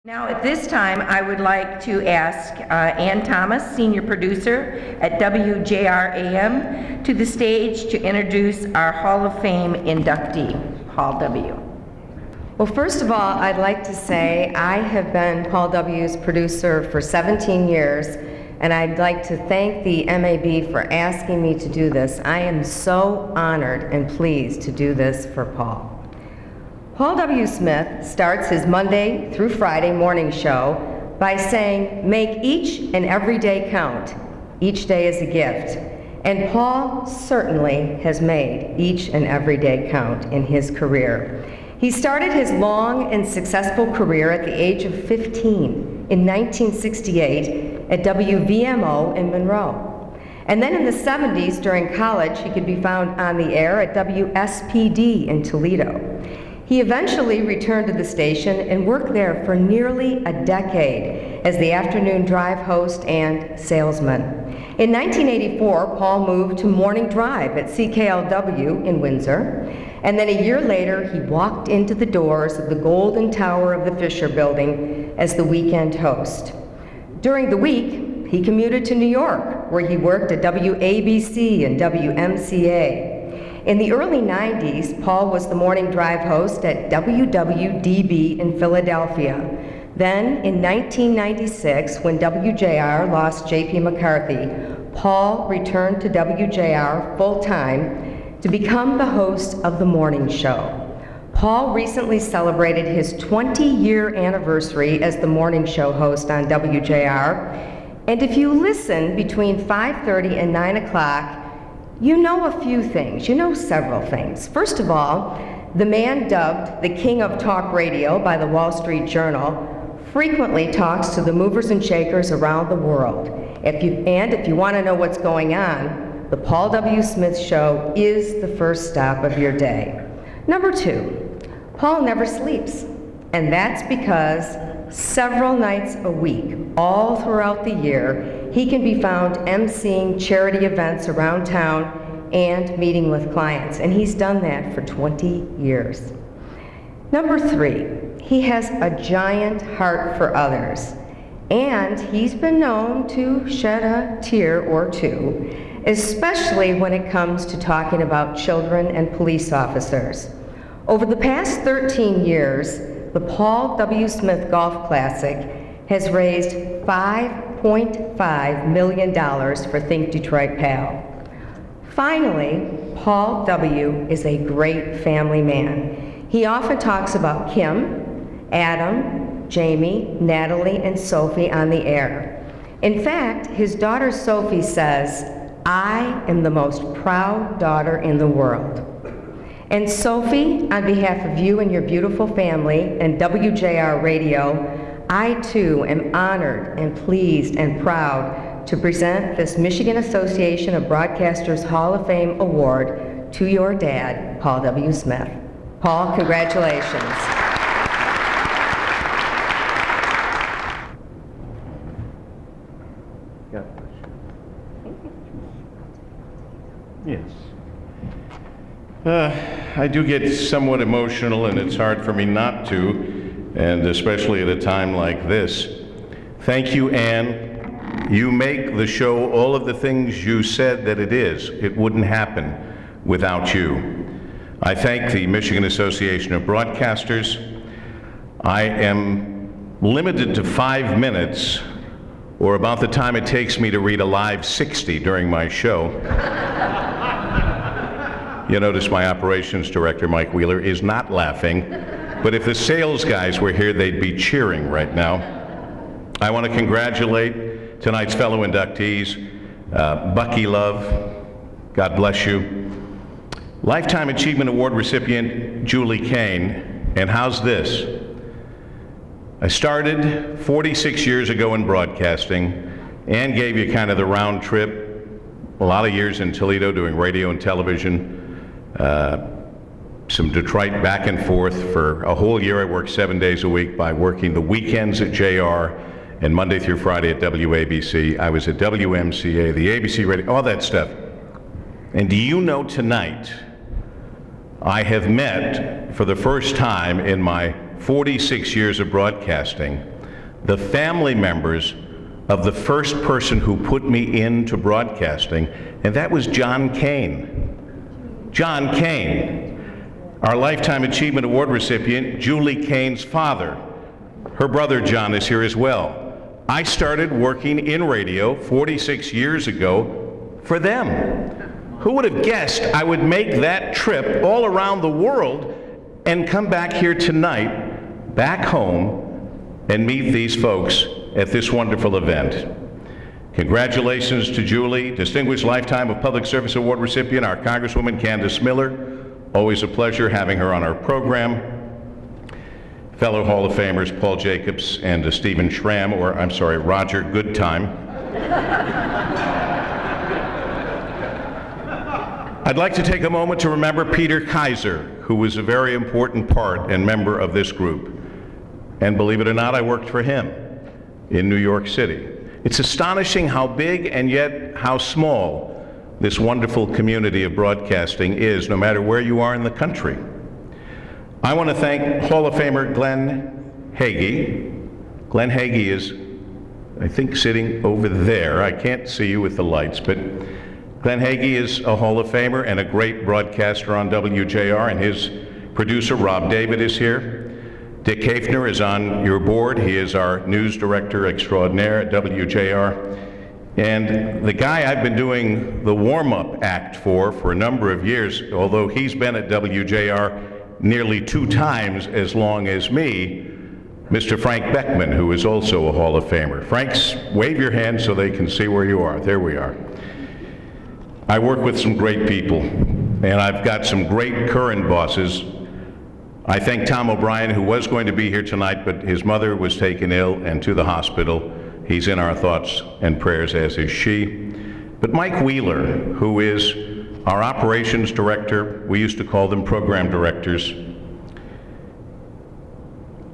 Now at this time, I would like to ask Ann Thomas, Senior Producer at WJR-AM, to the stage to introduce our Hall of Fame inductee, Paul W. Well, first of all, I'd like to say I have been Paul W.'s producer for 17 years, and I'd like to thank the MAB for asking me to do this. I am so honored and pleased to do this for Paul. Paul W. Smith starts his Monday through Friday morning show by saying, "Make each and every day count. Each day is a gift." And Paul certainly has made each and every day count in his career. He started his long and successful career at the age of 15 in 1968 at WVMO in Monroe. And then in the 70s, during college, he could be found on the air at WSPD in Toledo. He eventually returned to the station and worked there for nearly a decade as the afternoon drive host and salesman. In 1984, Paul moved to Morning Drive at CKLW in Windsor, and then a year later, he walked into the doors of the Golden Tower of the Fisher Building as the weekend host. During the week, he commuted to New York, where he worked at WABC and WMCA. In the early 90s, Paul was the morning drive host at WWDB in Philadelphia. Then, in 1996, when WJR lost J.P. McCarthy, Paul returned to WJR full-time to become the host of the morning show. Paul recently celebrated his 20-year anniversary as the morning show host on WJR, and if you listen between 5:30 and 9 o'clock, you know a few things, you know several things. First of all, the man dubbed the King of Talk Radio by the Wall Street Journal frequently talks to the movers and shakers around the world. If you want to know what's going on, the Paul W. Smith Show is the first stop of your day. Number two, Paul never sleeps, and that's because several nights a week, all throughout the year, he can be found emceeing charity events around town and meeting with clients, and he's done that for 20 years. Number three, he has a giant heart for others, and he's been known to shed a tear or two, especially when it comes to talking about children and police officers. Over the past 13 years, the Paul W. Smith Golf Classic has raised $5.5 million for Think Detroit PAL. Finally, Paul W. is a great family man. He often talks about Kim, Adam, Jamie, Natalie, and Sophie on the air. In fact, his daughter Sophie says, "I am the most proud daughter in the world." And Sophie, on behalf of you and your beautiful family and WJR Radio, I too am honored and pleased and proud to present this Michigan Association of Broadcasters Hall of Fame Award to your dad, Paul W. Smith. Paul, congratulations. Yes. I do get somewhat emotional, and it's hard for me not to, and especially at a time like this. Thank you, Ann. You make the show all of the things you said that it is. It wouldn't happen without you. I thank the Michigan Association of Broadcasters. I am limited to 5 minutes, or about the time it takes me to read a live 60 during my show. You notice my operations director, Mike Wheeler, is not laughing, but if the sales guys were here, they'd be cheering right now. I want to congratulate tonight's fellow inductees, Bucky Love, God bless you, Lifetime Achievement Award recipient Julie Kane, and how's this? I started 46 years ago in broadcasting and gave you kind of the round trip, a lot of years in Toledo doing radio and television, some Detroit back and forth. For a whole year I worked 7 days a week by working the weekends at JR and Monday through Friday at WABC. I was at WMCA, the ABC radio, all that stuff. And do you know tonight I have met for the first time in my 46 years of broadcasting the family members of the first person who put me into broadcasting, and that was John Kane. John Kane, our Lifetime Achievement Award recipient, Julie Kane's father. Her brother John is here as well. I started working in radio 46 years ago for them. Who would have guessed I would make that trip all around the world and come back here tonight, back home, and meet these folks at this wonderful event. Congratulations to Julie, Distinguished Lifetime of Public Service Award recipient, our Congresswoman Candace Miller. Always a pleasure having her on our program. Fellow Hall of Famers Paul Jacobs and Stephen Schramm, or I'm sorry, Roger Goodtime. I'd like to take a moment to remember Peter Kaiser, who was a very important part and member of this group. And believe it or not, I worked for him in New York City. It's astonishing how big and yet how small this wonderful community of broadcasting is, no matter where you are in the country. I want to thank Hall of Famer Glenn Hagee. Glenn Hagee is, I think, sitting over there. I can't see you with the lights, but Glenn Hagee is a Hall of Famer and a great broadcaster on WJR, and his producer, Rob David, is here. Dick Hafner is on your board. He is our news director extraordinaire at WJR. And the guy I've been doing the warm-up act for a number of years, although he's been at WJR nearly 2 times as long as me, Mr. Frank Beckman, who is also a Hall of Famer. Franks, wave your hand so they can see where you are. There we are. I work with some great people, and I've got some great current bosses. I thank Tom O'Brien, who was going to be here tonight, but his mother was taken ill and to the hospital. He's in our thoughts and prayers, as is she. But Mike Wheeler, who is our operations director, we used to call them program directors.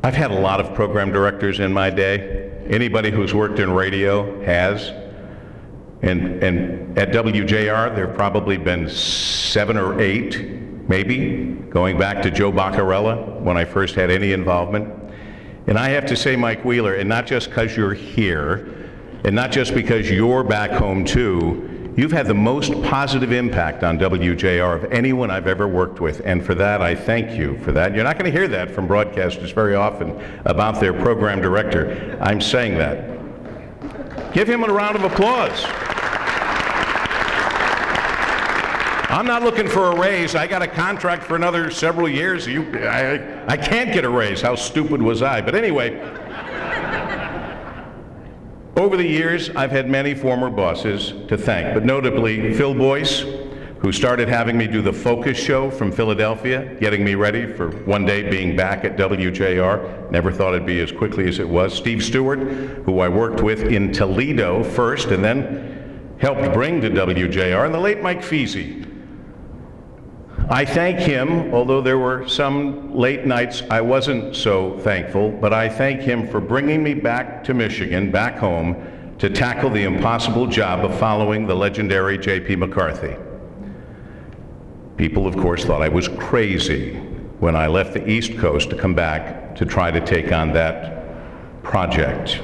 I've had a lot of program directors in my day. Anybody who's worked in radio has. And at WJR, there have probably been 7 or 8, maybe, going back to Joe Baccarella when I first had any involvement. And I have to say, Mike Wheeler, and not just because you're here, and not just because you're back home too, you've had the most positive impact on WJR of anyone I've ever worked with, and for that, I thank you for that. You're not going to hear that from broadcasters very often about their program director. I'm saying that. Give him a round of applause. I'm not looking for a raise. I got a contract for another several years. I can't get a raise. How stupid was I? But anyway, over the years, I've had many former bosses to thank, but notably Phil Boyce, who started having me do the Focus show from Philadelphia, getting me ready for one day being back at WJR. Never thought it'd be as quickly as it was. Steve Stewart, who I worked with in Toledo first and then helped bring to WJR, and the late Mike Feasey. I thank him, although there were some late nights I wasn't so thankful, but I thank him for bringing me back to Michigan, back home, to tackle the impossible job of following the legendary J.P. McCarthy. People, of course, thought I was crazy when I left the East Coast to come back to try to take on that project.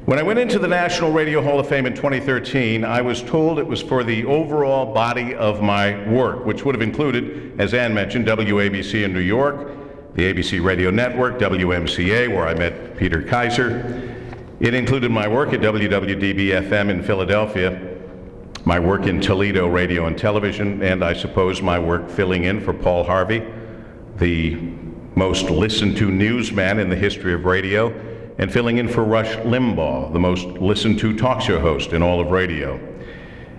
When I went into the National Radio Hall of Fame in 2013, I was told it was for the overall body of my work, which would have included, as Ann mentioned, WABC in New York, the ABC Radio Network, WMCA, where I met Peter Kaiser. It included my work at WWDB-FM in Philadelphia, my work in Toledo Radio and Television, and I suppose my work filling in for Paul Harvey, the most listened to newsman in the history of radio, and filling in for Rush Limbaugh, the most listened to talk show host in all of radio.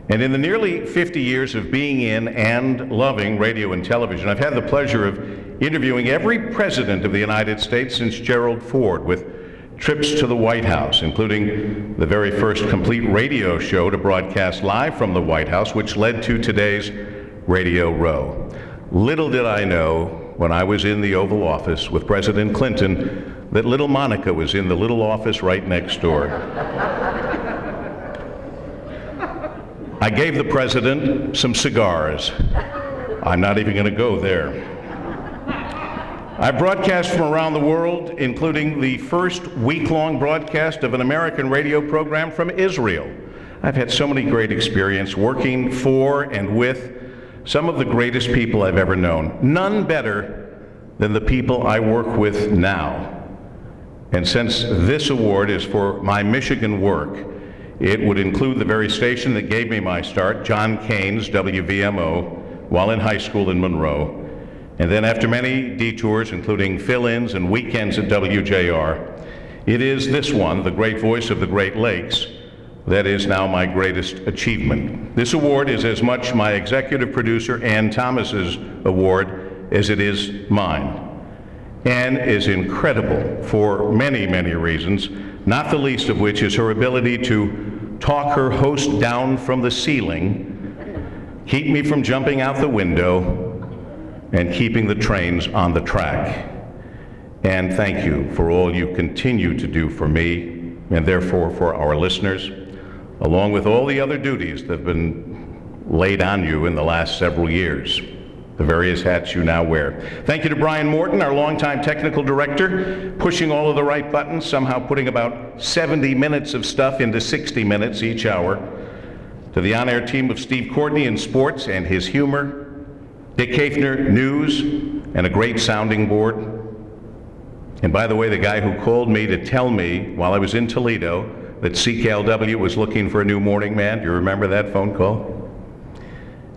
And in the nearly 50 years of being in and loving radio and television, I've had the pleasure of interviewing every president of the United States since Gerald Ford, with trips to the White House, including the very first complete radio show to broadcast live from the White House, which led to today's Radio Row. Little did I know when I was in the Oval Office with President Clinton that little Monica was in the little office right next door. I gave the president some cigars. I'm not even going to go there. I broadcast from around the world, including the first week-long broadcast of an American radio program from Israel. I've had so many great experiences working for and with some of the greatest people I've ever known. None better than the people I work with now. And since this award is for my Michigan work, it would include the very station that gave me my start, John Kane's WVMO, while in high school in Monroe. And then after many detours, including fill-ins and weekends at WJR, it is this one, the great voice of the Great Lakes, that is now my greatest achievement. This award is as much my executive producer Ann Thomas's award as it is mine. Ann is incredible for many, many reasons, not the least of which is her ability to talk her host down from the ceiling, keep me from jumping out the window, and keeping the trains on the track. And thank you for all you continue to do for me, and therefore for our listeners, along with all the other duties that have been laid on you in the last several years, the various hats you now wear. Thank you to Brian Morton, our longtime technical director, pushing all of the right buttons, somehow putting about 70 minutes of stuff into 60 minutes each hour. To the on-air team of Steve Courtney in sports and his humor, Dick Kafner, news, and a great sounding board. And by the way, the guy who called me to tell me while I was in Toledo that CKLW was looking for a new morning man, do you remember that phone call?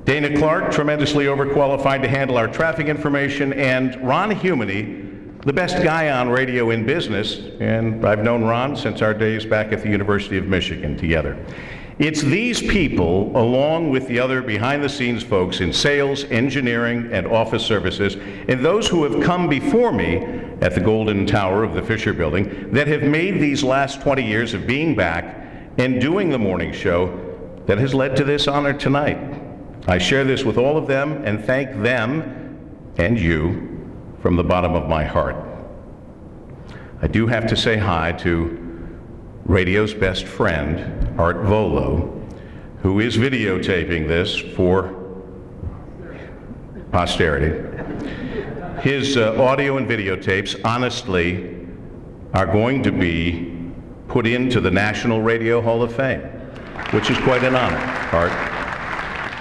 Dana Clark, tremendously overqualified to handle our traffic information, and Ron Humany, the best guy on radio in business, and I've known Ron since our days back at the University of Michigan together. It's these people, along with the other behind-the-scenes folks in sales, engineering, and office services, and those who have come before me at the Golden Tower of the Fisher Building, that have made these last 20 years of being back and doing the morning show that has led to this honor tonight. I share this with all of them and thank them and you from the bottom of my heart. I do have to say hi to radio's best friend, Art Volo, who is videotaping this for posterity. His audio and videotapes, honestly, are going to be put into the National Radio Hall of Fame, which is quite an honor, Art.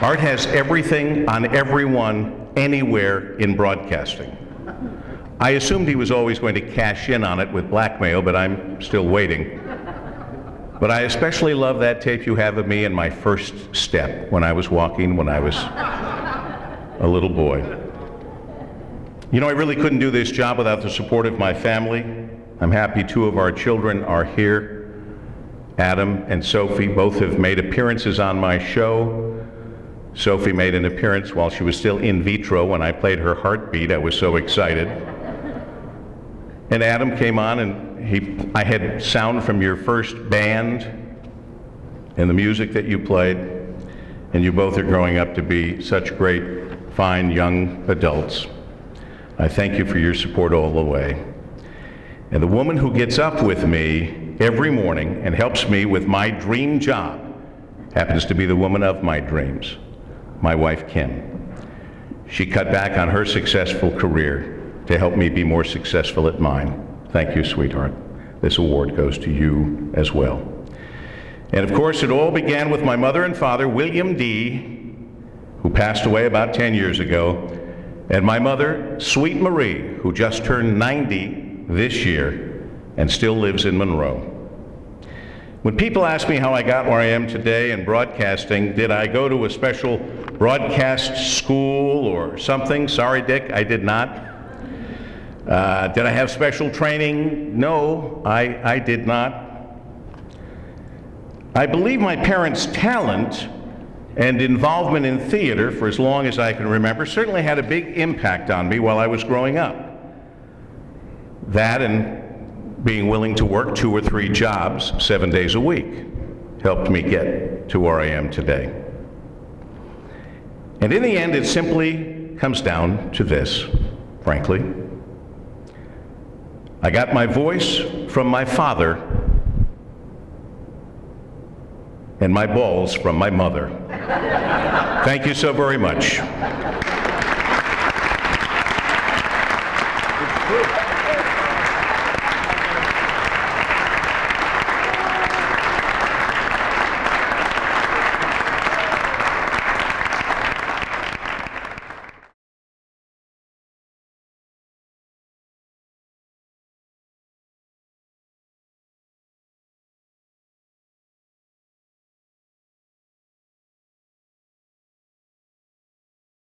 Art has everything on everyone, anywhere in broadcasting. I assumed he was always going to cash in on it with blackmail, but I'm still waiting. But I especially love that tape you have of me in my first step when I was walking, when I was a little boy. You know, I really couldn't do this job without the support of my family. I'm happy 2 of our children are here. Adam and Sophie both have made appearances on my show. Sophie made an appearance while she was still in vitro when I played her heartbeat. I was so excited. And Adam came on and I had sound from your first band and the music that you played, and you both are growing up to be such great, fine young adults. I thank you for your support all the way. And the woman who gets up with me every morning and helps me with my dream job happens to be the woman of my dreams, my wife, Kim. She cut back on her successful career to help me be more successful at mine. Thank you, sweetheart. This award goes to you as well. And of course, it all began with my mother and father, William D., who passed away about 10 years ago, and my mother, Sweet Marie, who just turned 90 this year and still lives in Monroe. When people ask me how I got where I am today in broadcasting, did I go to a special broadcast school or something? Sorry, Dick, I did not. Did I have special training? No, I did not. I believe my parents' talent and involvement in theater for as long as I can remember certainly had a big impact on me while I was growing up. That and being willing to work 2 or 3 jobs 7 days a week helped me get to where I am today. And in the end, it simply comes down to this, frankly. I got my voice from my father and my balls from my mother. Thank you so very much. Cool.